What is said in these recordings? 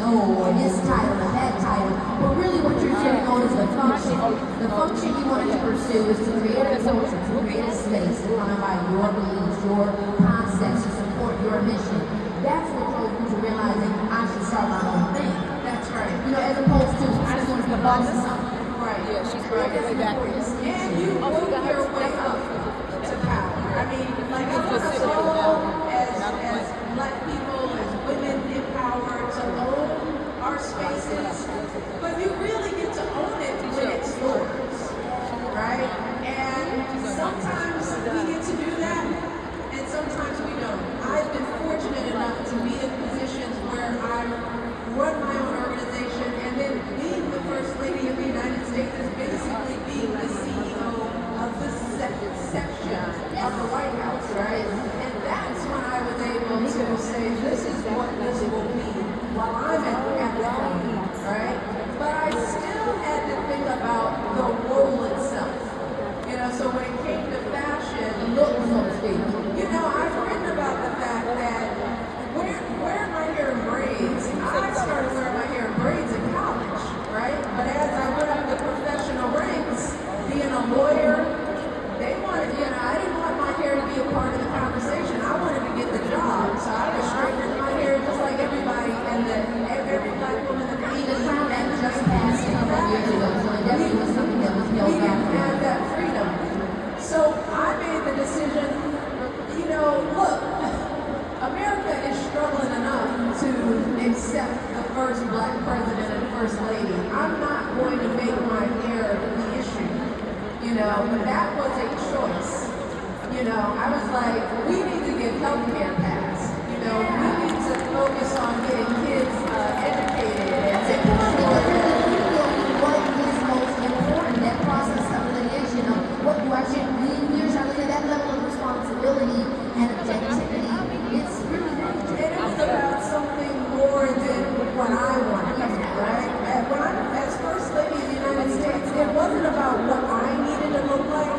CEO or this title or that title, but really what you're serving on is the function. The function you wanted to pursue is to create a culture, to create a space to come by your beliefs, your concepts, to support your mission. That's what drove you to realizing I should start my own thing. That's right. You know, as opposed to I just want to be a boss of something. Right. Yeah, she's right. Way back there. And you move your way up to power. I mean, like I want us all as black people, as women empowered to own our spaces, but you really get to own it when it's yours, right? And sometimes we get to do that, and sometimes we don't. I've been fortunate enough to be in positions where I run my own organization, and then being the First Lady of the United States is basically being the CEO of the section of the White House, right? And that's when I was able to say, this is what this will be while I'm at the point, right? But I still had to think about the role itself. You know, so when it came to fashion, look, so to speak, you know, I've written about the fact that wearing my hair in braids, I started wearing my hair in braids in college, right? But as I went up the professional ranks, being a lawyer, they wanted, you know, I didn't want my hair to be a part of the conversation. I wanted to get the job, so I was straightening my hair just like everybody, and every black woman in the The crown that just passed a couple of years ago, so it definitely was something that was held we back. didn't have that freedom. So I made the decision, you know, look, America is struggling enough to accept the first black president and first lady. I'm not going to make my hair the issue, you know, but that was a choice. You know, I was like, we need to get health care passed. You know, we need to focus on getting kids educated and taking Because care of really, what is most important, that process of litigation of what you actually you're trying to get that level of responsibility and objectivity. It's really it is about something more than what I wanted, right? And when as First Lady of the United States, it wasn't about what I needed to look like.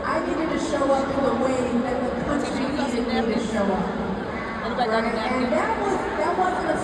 I needed to show up in the way that the country needed me to show up. Anybody got a Right? And napkin? that wasn't a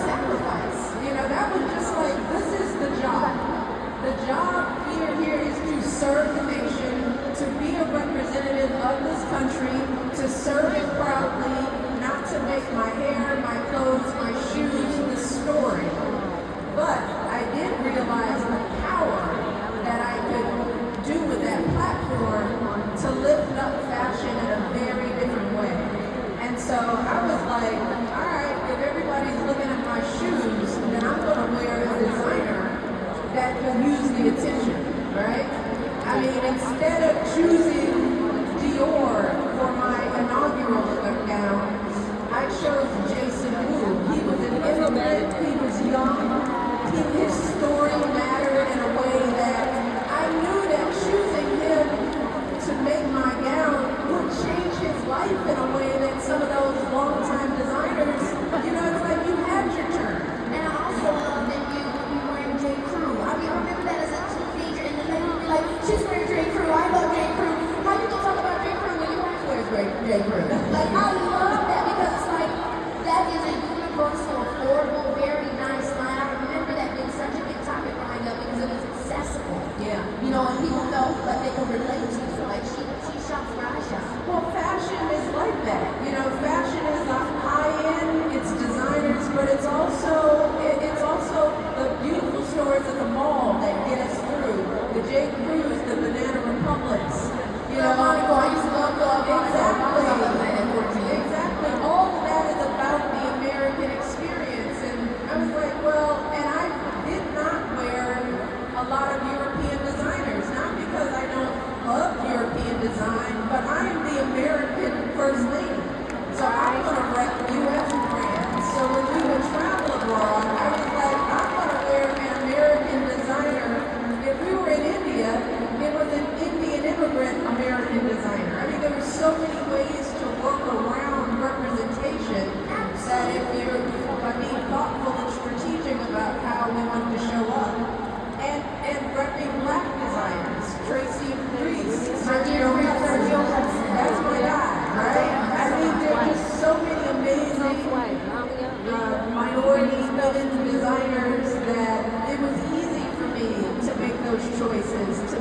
that it was easy for me to make those choices, to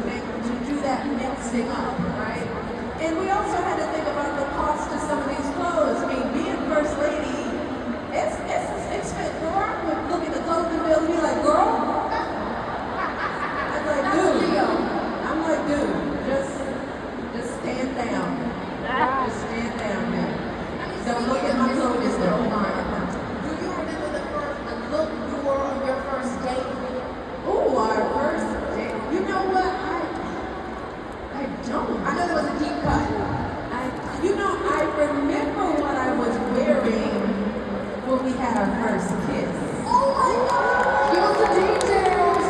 do that mixing up, right? And we also had to think about the cost of some of these clothes. I mean, being first lady, it's expensive. Girl, I would look at the clothing bill and be like, girl, I'm like, dude, just stand down. Just stand down, man. Don't look at my clothes, girl. Do you remember the look you wore on your first date? Ooh, our first date. You know what? I don't. I know there was a deep cut. I remember what I was wearing when we had our first kiss. Oh my God! Give us the details.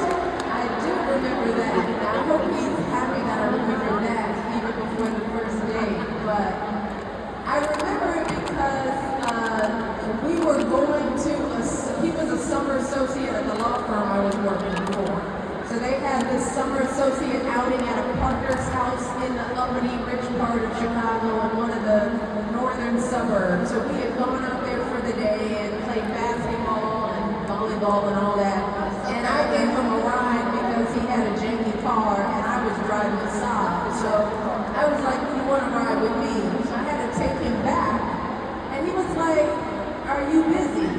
I do remember that. I hope he's happy that I remember that even before the first date. But I remember it because we were going to he was a summer associate at the law firm I was working for. So they had this summer associate outing at a partner's house in the uppity rich part of Chicago in one of the northern suburbs. So we had gone out there for the day and played basketball and volleyball and all that. And I gave him a ride because he had a janky car and I was driving aside. So I was like, you want to ride with me? So I had to take him back. And he was like, are you busy?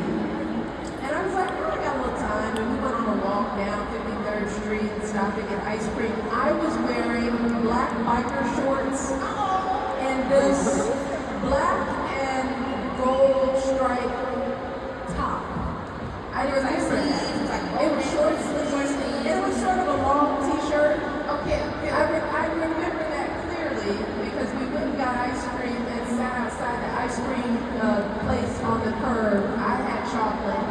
And I was like, oh, I got a little time. And we went on a walk down 53rd Street and stopped to get ice cream. I was wearing black biker shorts and this black and gold striped top. I didn't remember that. It was short sleeves. It was sort of a long t-shirt. Okay. I remember that clearly because we went and got ice cream and sat outside the ice cream place on the curb. I had chocolate,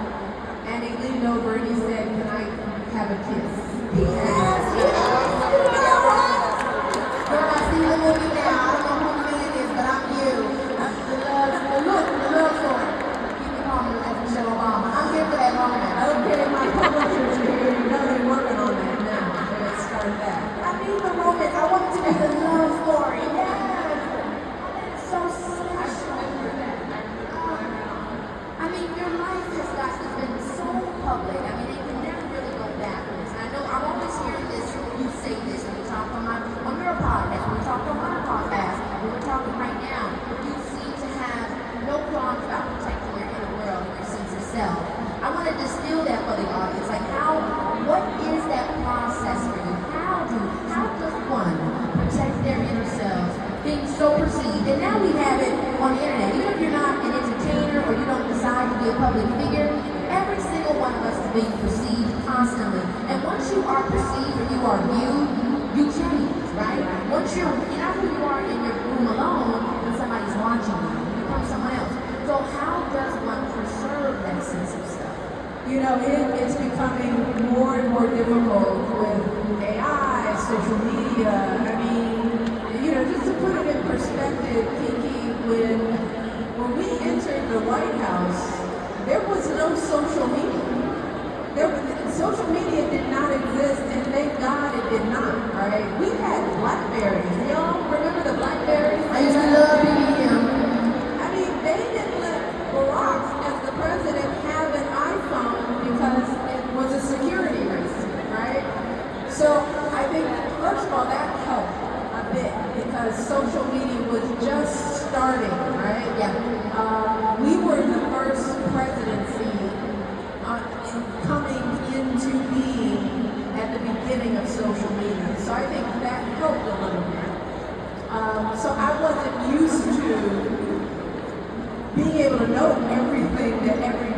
and he leaned over and he said, "Can I have a kiss?" Yes. Girl, I see the movie now. I don't know who the man is, but I'm you. The love story. Keep it calm as Michelle Obama. I'm here for that moment. Okay, my publishers are here. You know they're working on that now. Let's start that. I need the romance. I want it to be the love story. Yes. So sweet. I remember that. I mean, your life has been so public. I mean, it can never really go backwards. And I know I'm always hearing this. You say this when you talk on your podcast, when you talk on my podcast, when we're talking right now. You seem to have no qualms about protecting your inner world and your sense of self. I want to distill that for the audience. Like, what is that process for you? How does one protect their inner selves, being so perceived? And now we have it on the internet. Even if you're not an entertainer or you don't decide to be a public figure, every single one of us is being perceived constantly. And once you are perceived or you are viewed, you change, right? Once you're not who you are in your room alone, when somebody's watching you, you become someone else. So how does one preserve that sense of self? You know, it's becoming more and more difficult with AI, social media. I mean, just to put it in perspective, KeKe, when we entered the White House, there was no social media. Social media did not exist, and thank God it did not, right? We had Blackberries. Y'all remember the Blackberries? I used to love BBM. I mean, they didn't let Barack, as the president, have an iPhone because it was a security risk, right? So I think, first of all, that helped a bit because social media was just starting, right? Yeah. We were the first presidency coming into being at the beginning of social media. So I think that helped a little bit. So I wasn't used to being able to know everything that every